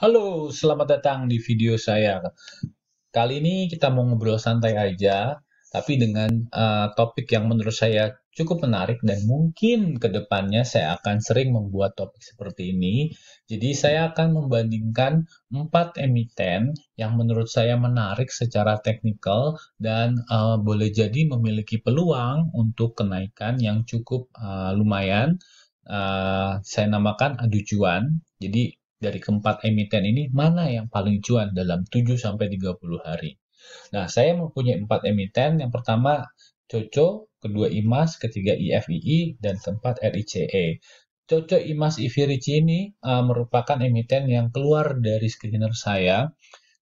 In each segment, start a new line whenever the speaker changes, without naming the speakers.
Halo, selamat datang di video saya. Kali ini kita mau ngobrol santai aja, tapi dengan topik yang menurut saya cukup menarik dan mungkin ke depannya saya akan sering membuat topik seperti ini. Jadi saya akan membandingkan 4 emiten yang menurut saya menarik secara teknikal dan boleh jadi memiliki peluang untuk kenaikan yang cukup lumayan. Saya namakan adu cuan. Jadi dari keempat emiten ini, mana yang paling cuan dalam 7 sampai 30 hari? Nah, saya mempunyai 4 emiten. Yang pertama, COCO, kedua IMAS, ketiga IFII, dan keempat RICE. COCO, IMAS, IFIRICI ini merupakan emiten yang keluar dari screener saya.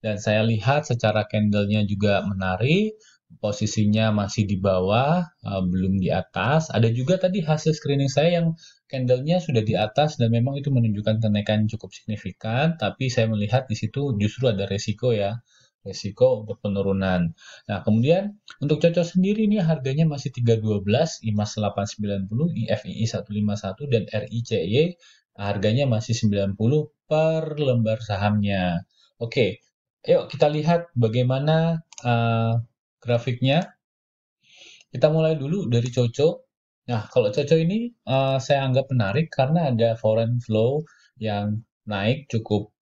Dan saya lihat secara candlenya juga menarik, posisinya masih di bawah, belum di atas. Ada juga tadi hasil screening saya yang candlenya sudah di atas dan memang itu menunjukkan kenaikan cukup signifikan, tapi saya melihat di situ justru ada resiko ya, resiko untuk penurunan. Nah, kemudian untuk cocok sendiri ini harganya masih 312, IMAS 890, IFII 151 dan RICY harganya masih 90 per lembar sahamnya. Oke, yuk kita lihat bagaimana grafiknya. Kita mulai dulu dari Coco. Nah, kalau Coco ini saya anggap menarik karena ada foreign flow yang naik cukup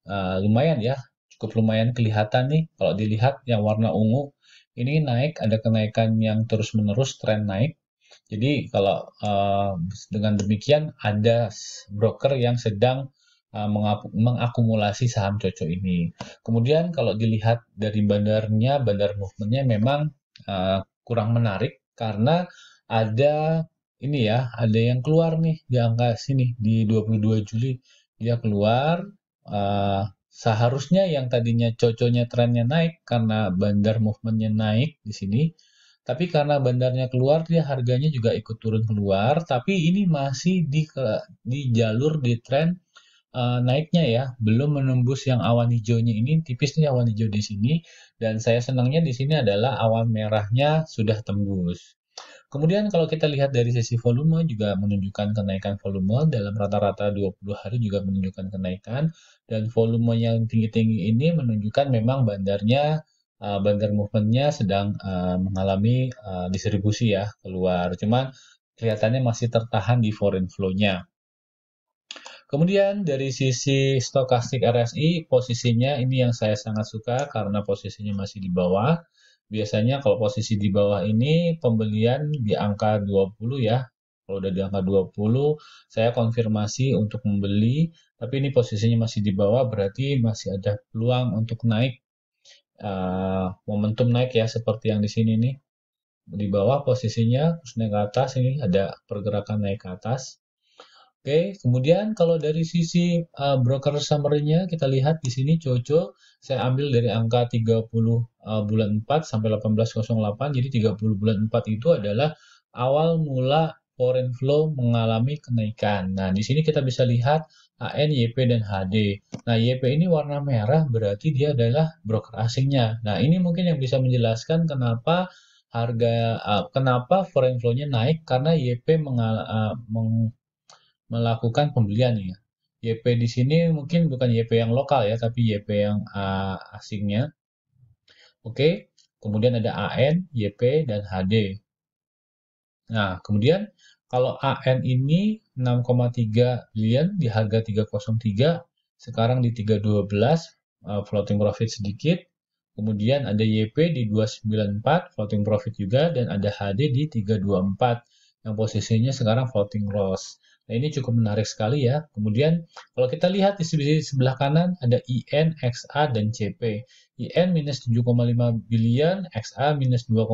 lumayan ya, cukup lumayan kelihatan nih. Kalau dilihat yang warna ungu ini naik, ada kenaikan yang terus-menerus tren naik. Jadi kalau dengan demikian ada broker yang sedang mengakumulasi saham Coco ini. Kemudian kalau dilihat dari bandarnya, bandar movementnya memang kurang menarik karena ada ini ya, ada yang keluar nih di angka sini di 22 Juli dia keluar. Seharusnya yang tadinya coconya trennya naik karena bandar movementnya naik di sini, tapi karena bandarnya keluar dia harganya juga ikut turun keluar, tapi ini masih di jalur di tren naiknya ya, belum menembus yang awan hijaunya ini, tipis nih awan hijau di sini, dan saya senangnya di sini adalah awan merahnya sudah tembus. Kemudian kalau kita lihat dari sisi volume juga menunjukkan kenaikan volume dalam rata-rata 20 hari juga menunjukkan kenaikan dan volume yang tinggi-tinggi ini menunjukkan memang bandar movementnya sedang mengalami distribusi ya keluar. Cuman kelihatannya masih tertahan di foreign flow-nya. Kemudian dari sisi stokastik RSI, posisinya ini yang saya sangat suka karena posisinya masih di bawah. Biasanya kalau posisi di bawah ini pembelian di angka 20 ya. Kalau udah di angka 20, saya konfirmasi untuk membeli, tapi ini posisinya masih di bawah, berarti masih ada peluang untuk naik, momentum naik ya, seperti yang di sini nih. Di bawah posisinya, terus naik ke atas, ini ada pergerakan naik ke atas. Oke, kemudian kalau dari sisi broker summary-nya kita lihat di sini Jojo saya ambil dari angka 30 bulan 4 sampai 1808. Jadi 30 bulan 4 itu adalah awal mula foreign flow mengalami kenaikan. Nah, di sini kita bisa lihat AN, YP dan HD. Nah, YP ini warna merah berarti dia adalah broker asingnya. Nah, ini mungkin yang bisa menjelaskan kenapa foreign flow-nya naik karena YP melakukan pembelian ya. YP di sini mungkin bukan YP yang lokal ya, tapi YP yang asingnya. Oke, kemudian ada AN, YP, dan HD. Nah, kemudian kalau AN ini 6,3 billion di harga 303, sekarang di 312, floating profit sedikit. Kemudian ada YP di 294, floating profit juga, dan ada HD di 324, yang posisinya sekarang floating loss. Nah, ini cukup menarik sekali ya. Kemudian, kalau kita lihat di sisi sebelah kanan, ada IN, XA, dan CP. IN minus 7,5 billion, XA minus 2,5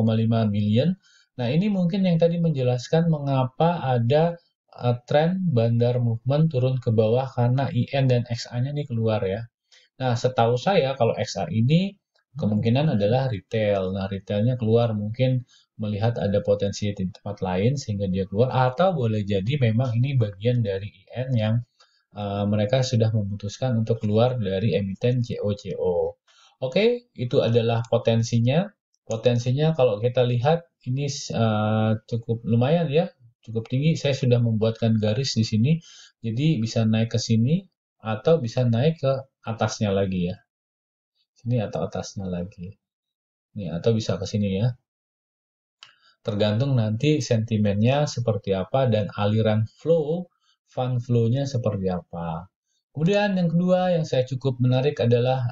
million. Nah, ini mungkin yang tadi menjelaskan mengapa ada tren bandar movement turun ke bawah karena IN dan XA-nya ini keluar ya. Nah, setahu saya kalau XA ini kemungkinan adalah retail. Nah, retailnya keluar mungkin melihat ada potensi di tempat lain sehingga dia keluar atau boleh jadi memang ini bagian dari IN yang mereka sudah memutuskan untuk keluar dari emiten COCO. Oke, itu adalah potensinya. Potensinya kalau kita lihat ini cukup lumayan ya, cukup tinggi. Saya sudah membuatkan garis di sini, jadi bisa naik ke sini atau bisa naik ke atasnya lagi ya. Sini atau atasnya lagi. Nih, atau bisa ke sini ya. Tergantung nanti sentimennya seperti apa dan aliran fund flow-nya seperti apa. Kemudian yang kedua yang saya cukup menarik adalah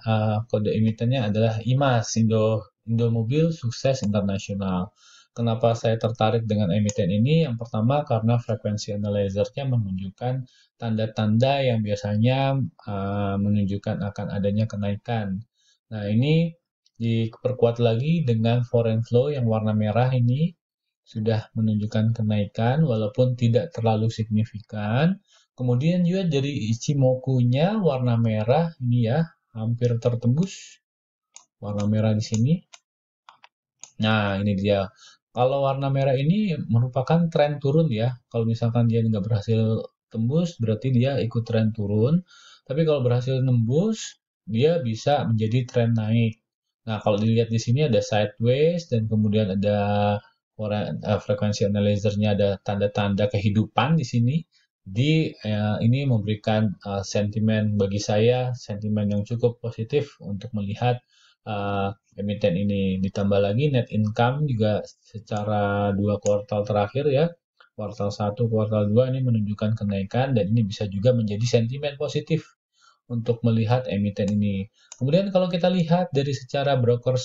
kode emitennya adalah IMAS, Indomobil Sukses Internasional. Kenapa saya tertarik dengan emiten ini? Yang pertama karena frekuensi analyzer-nya menunjukkan tanda-tanda yang biasanya menunjukkan akan adanya kenaikan. Nah, ini diperkuat lagi dengan foreign flow yang warna merah ini sudah menunjukkan kenaikan walaupun tidak terlalu signifikan. Kemudian juga dari Ichimoku-nya warna merah ini ya, hampir tertembus warna merah di sini. Nah, ini dia. Kalau warna merah ini merupakan tren turun ya. Kalau misalkan dia nggak berhasil tembus, berarti dia ikut tren turun. Tapi kalau berhasil nembus, dia bisa menjadi tren naik. Nah, kalau dilihat di sini ada sideways dan kemudian ada frekuensi analyzer-nya ada tanda-tanda kehidupan di sini. Jadi ini memberikan sentimen bagi saya, sentimen yang cukup positif untuk melihat emiten ini. Ditambah lagi net income juga secara 2 kuartal terakhir ya, kuartal 1, kuartal 2 ini menunjukkan kenaikan dan ini bisa juga menjadi sentimen positif untuk melihat emiten ini. Kemudian kalau kita lihat dari secara broker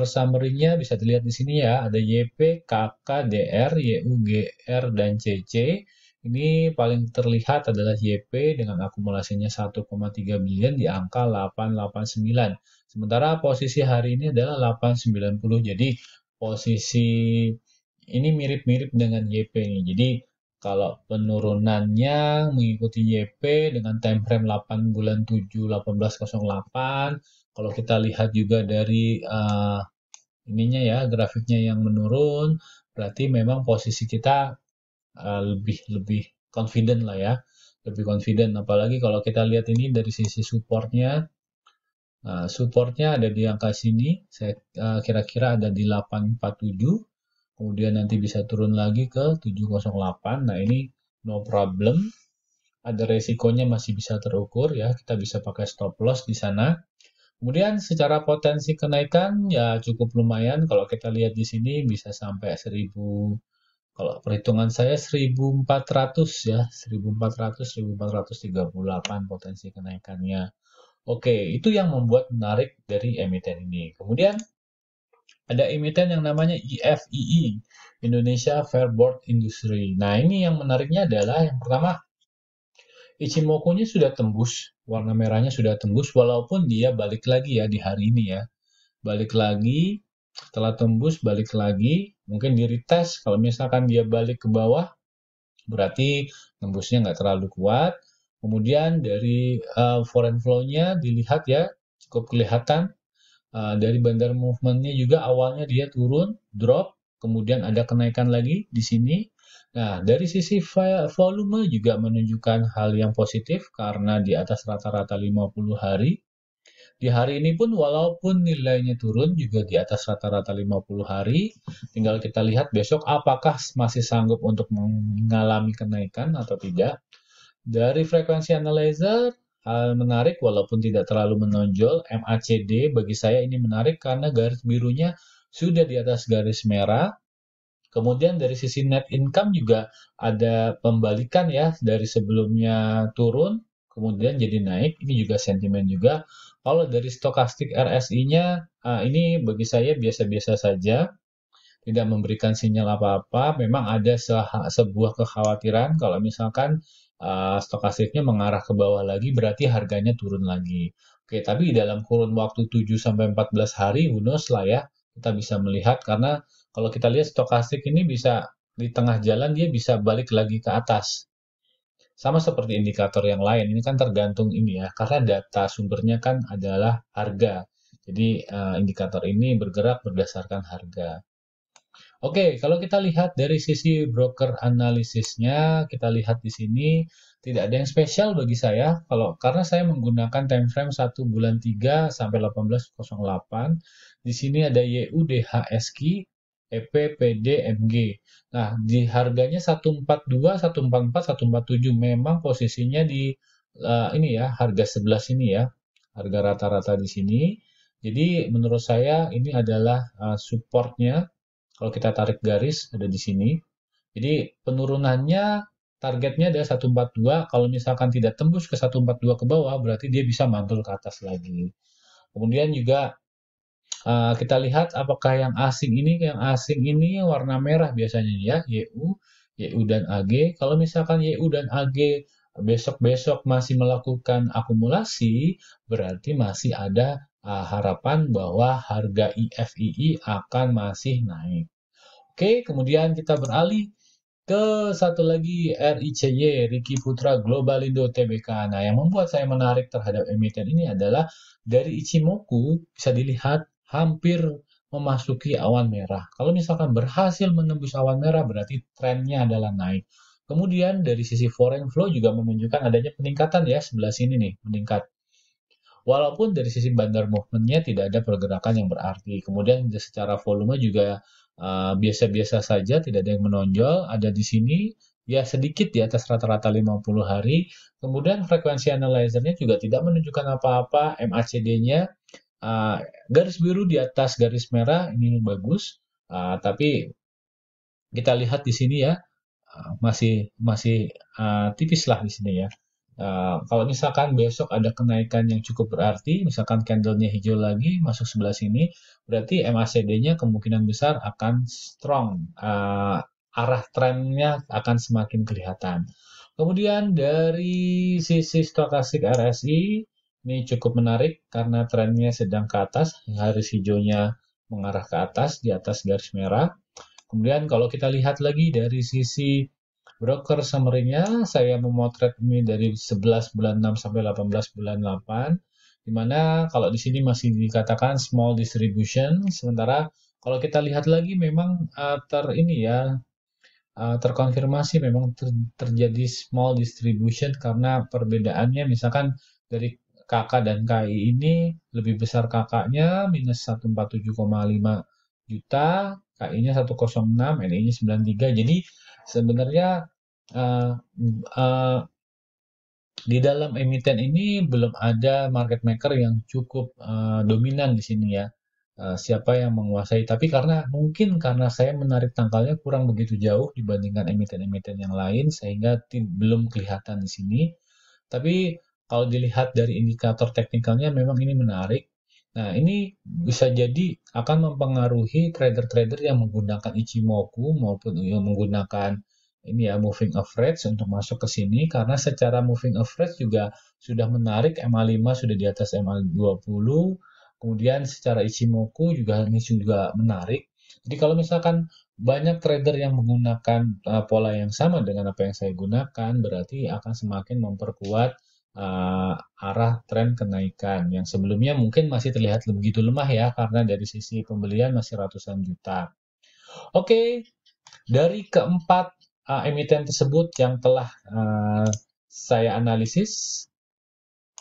summary-nya bisa dilihat di sini ya, ada YP, KK, DR, YUGR, dan CC. Ini paling terlihat adalah YP dengan akumulasinya 1,3 billion di angka 889. Sementara posisi hari ini adalah 890. Jadi posisi ini mirip-mirip dengan YP nih. Jadi kalau penurunannya mengikuti YP dengan time frame 8 bulan 7 1808. Kalau kita lihat juga dari ininya ya, grafiknya yang menurun, berarti memang posisi kita lebih confident lah ya, lebih confident. Apalagi kalau kita lihat ini dari sisi supportnya, supportnya ada di angka sini, saya kira-kira ada di 847, kemudian nanti bisa turun lagi ke 708. Nah ini no problem, ada resikonya masih bisa terukur ya, kita bisa pakai stop loss di sana. Kemudian secara potensi kenaikan ya cukup lumayan kalau kita lihat di sini bisa sampai 1000, kalau perhitungan saya 1400 ya, 1400 1438 potensi kenaikannya. Oke, itu yang membuat menarik dari emiten ini. Kemudian ada emiten yang namanya IFII, Indonesia Fairboard Industry. Nah, ini yang menariknya adalah yang pertama Ichimoku-nya sudah tembus, warna merahnya sudah tembus, walaupun dia balik lagi ya di hari ini ya. Balik lagi, setelah tembus balik lagi, mungkin di retest, kalau misalkan dia balik ke bawah, berarti tembusnya nggak terlalu kuat. Kemudian dari foreign flow-nya dilihat ya, cukup kelihatan. Dari bandar movement-nya juga awalnya dia turun, drop, kemudian ada kenaikan lagi di sini. Nah, dari sisi volume juga menunjukkan hal yang positif karena di atas rata-rata 50 hari. Di hari ini pun walaupun nilainya turun juga di atas rata-rata 50 hari, tinggal kita lihat besok apakah masih sanggup untuk mengalami kenaikan atau tidak. Dari frekuensi analyzer, hal menarik walaupun tidak terlalu menonjol, MACD bagi saya ini menarik karena garis birunya sudah di atas garis merah. Kemudian dari sisi net income juga ada pembalikan ya, dari sebelumnya turun, kemudian jadi naik, ini juga sentimen juga. Kalau dari stokastik RSI-nya, ini bagi saya biasa-biasa saja, tidak memberikan sinyal apa-apa. Memang ada sebuah kekhawatiran kalau misalkan stokastiknya mengarah ke bawah lagi, berarti harganya turun lagi. Oke, tapi dalam kurun waktu 7-14 hari, who knows lah ya, kita bisa melihat karena kalau kita lihat stokastik ini bisa di tengah jalan dia bisa balik lagi ke atas. Sama seperti indikator yang lain, ini kan tergantung ini ya, karena data sumbernya kan adalah harga. Jadi indikator ini bergerak berdasarkan harga. Oke, kalau kita lihat dari sisi broker analisisnya, kita lihat di sini tidak ada yang spesial bagi saya karena saya menggunakan time frame 1 bulan 3 sampai 1808. Di sini ada YUDHSQ, EP, PD, MG. Nah, di harganya 142, 144, 147 memang posisinya di ini ya, harga 11 ini ya, harga rata-rata di sini. Jadi menurut saya ini adalah supportnya. Kalau kita tarik garis ada di sini. Jadi penurunannya targetnya ada 142. Kalau misalkan tidak tembus ke 142 ke bawah, berarti dia bisa mantul ke atas lagi. Kemudian juga kita lihat apakah yang asing ini warna merah biasanya ya, YU dan AG. Kalau misalkan YU dan AG besok-besok masih melakukan akumulasi, berarti masih ada harapan bahwa harga IFII akan masih naik. Oke, kemudian kita beralih ke satu lagi RICY, Riki Putra Globalindo Tbk. Nah, yang membuat saya menarik terhadap emiten ini adalah dari Ichimoku bisa dilihat hampir memasuki awan merah. Kalau misalkan berhasil menembus awan merah berarti trennya adalah naik. Kemudian dari sisi foreign flow juga menunjukkan adanya peningkatan ya, sebelah sini nih meningkat. Walaupun dari sisi bandar movement-nya tidak ada pergerakan yang berarti. Kemudian secara volume juga biasa-biasa saja, tidak ada yang menonjol. Ada di sini ya sedikit di atas rata-rata 50 hari. Kemudian frekuensi analyzer-nya juga tidak menunjukkan apa-apa. MACD-nya garis biru di atas garis merah ini bagus. Tapi kita lihat di sini ya masih masih tipis lah di sini ya. Kalau misalkan besok ada kenaikan yang cukup berarti, misalkan candlenya hijau lagi masuk sebelah sini, berarti MACD-nya kemungkinan besar akan strong. Arah trennya akan semakin kelihatan. Kemudian dari sisi stokastik RSI, ini cukup menarik karena trennya sedang ke atas, garis hijaunya mengarah ke atas, di atas garis merah. Kemudian kalau kita lihat lagi dari sisi broker summary-nya, saya memotret ini dari 11 bulan 6 sampai 18 bulan 8, di mana kalau di sini masih dikatakan small distribution, sementara kalau kita lihat lagi memang terkonfirmasi memang terjadi small distribution karena perbedaannya misalkan dari KK dan KI ini lebih besar KK-nya minus 147,5 juta, KI-nya 106, NI-nya 93. Jadi sebenarnya uh, uh, di dalam emiten ini belum ada market maker yang cukup dominan di sini ya. Siapa yang menguasai? Tapi karena saya menarik tangkalnya kurang begitu jauh dibandingkan emiten-emiten yang lain, sehingga belum kelihatan di sini. Tapi kalau dilihat dari indikator teknikalnya memang ini menarik. Nah, ini bisa jadi akan mempengaruhi trader-trader yang menggunakan Ichimoku maupun yang menggunakan ini ya moving average untuk masuk ke sini karena secara moving average juga sudah menarik, MA5 sudah di atas MA20. Kemudian secara Ichimoku juga ini juga menarik. Jadi kalau misalkan banyak trader yang menggunakan pola yang sama dengan apa yang saya gunakan, berarti akan semakin memperkuat arah tren kenaikan yang sebelumnya mungkin masih terlihat begitu lemah ya karena dari sisi pembelian masih ratusan juta. Oke, dari keempat emiten tersebut yang telah saya analisis,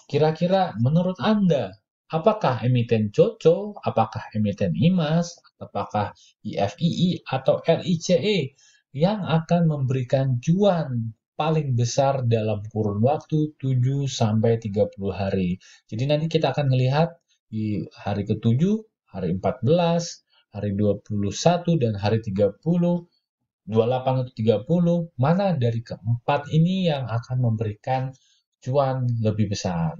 kira-kira menurut Anda, apakah emiten COCO, apakah emiten IMAS, apakah IFII atau RICE yang akan memberikan cuan paling besar dalam kurun waktu 7 sampai 30 hari. Jadi nanti kita akan melihat di hari ke-7, hari 14, hari 21 dan hari 30, 28 atau 30, mana dari keempat ini yang akan memberikan cuan lebih besar.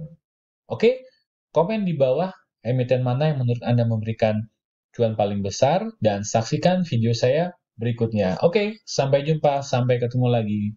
Oke, komen di bawah emiten mana yang menurut Anda memberikan cuan paling besar dan saksikan video saya berikutnya. Oke, sampai jumpa, sampai ketemu lagi.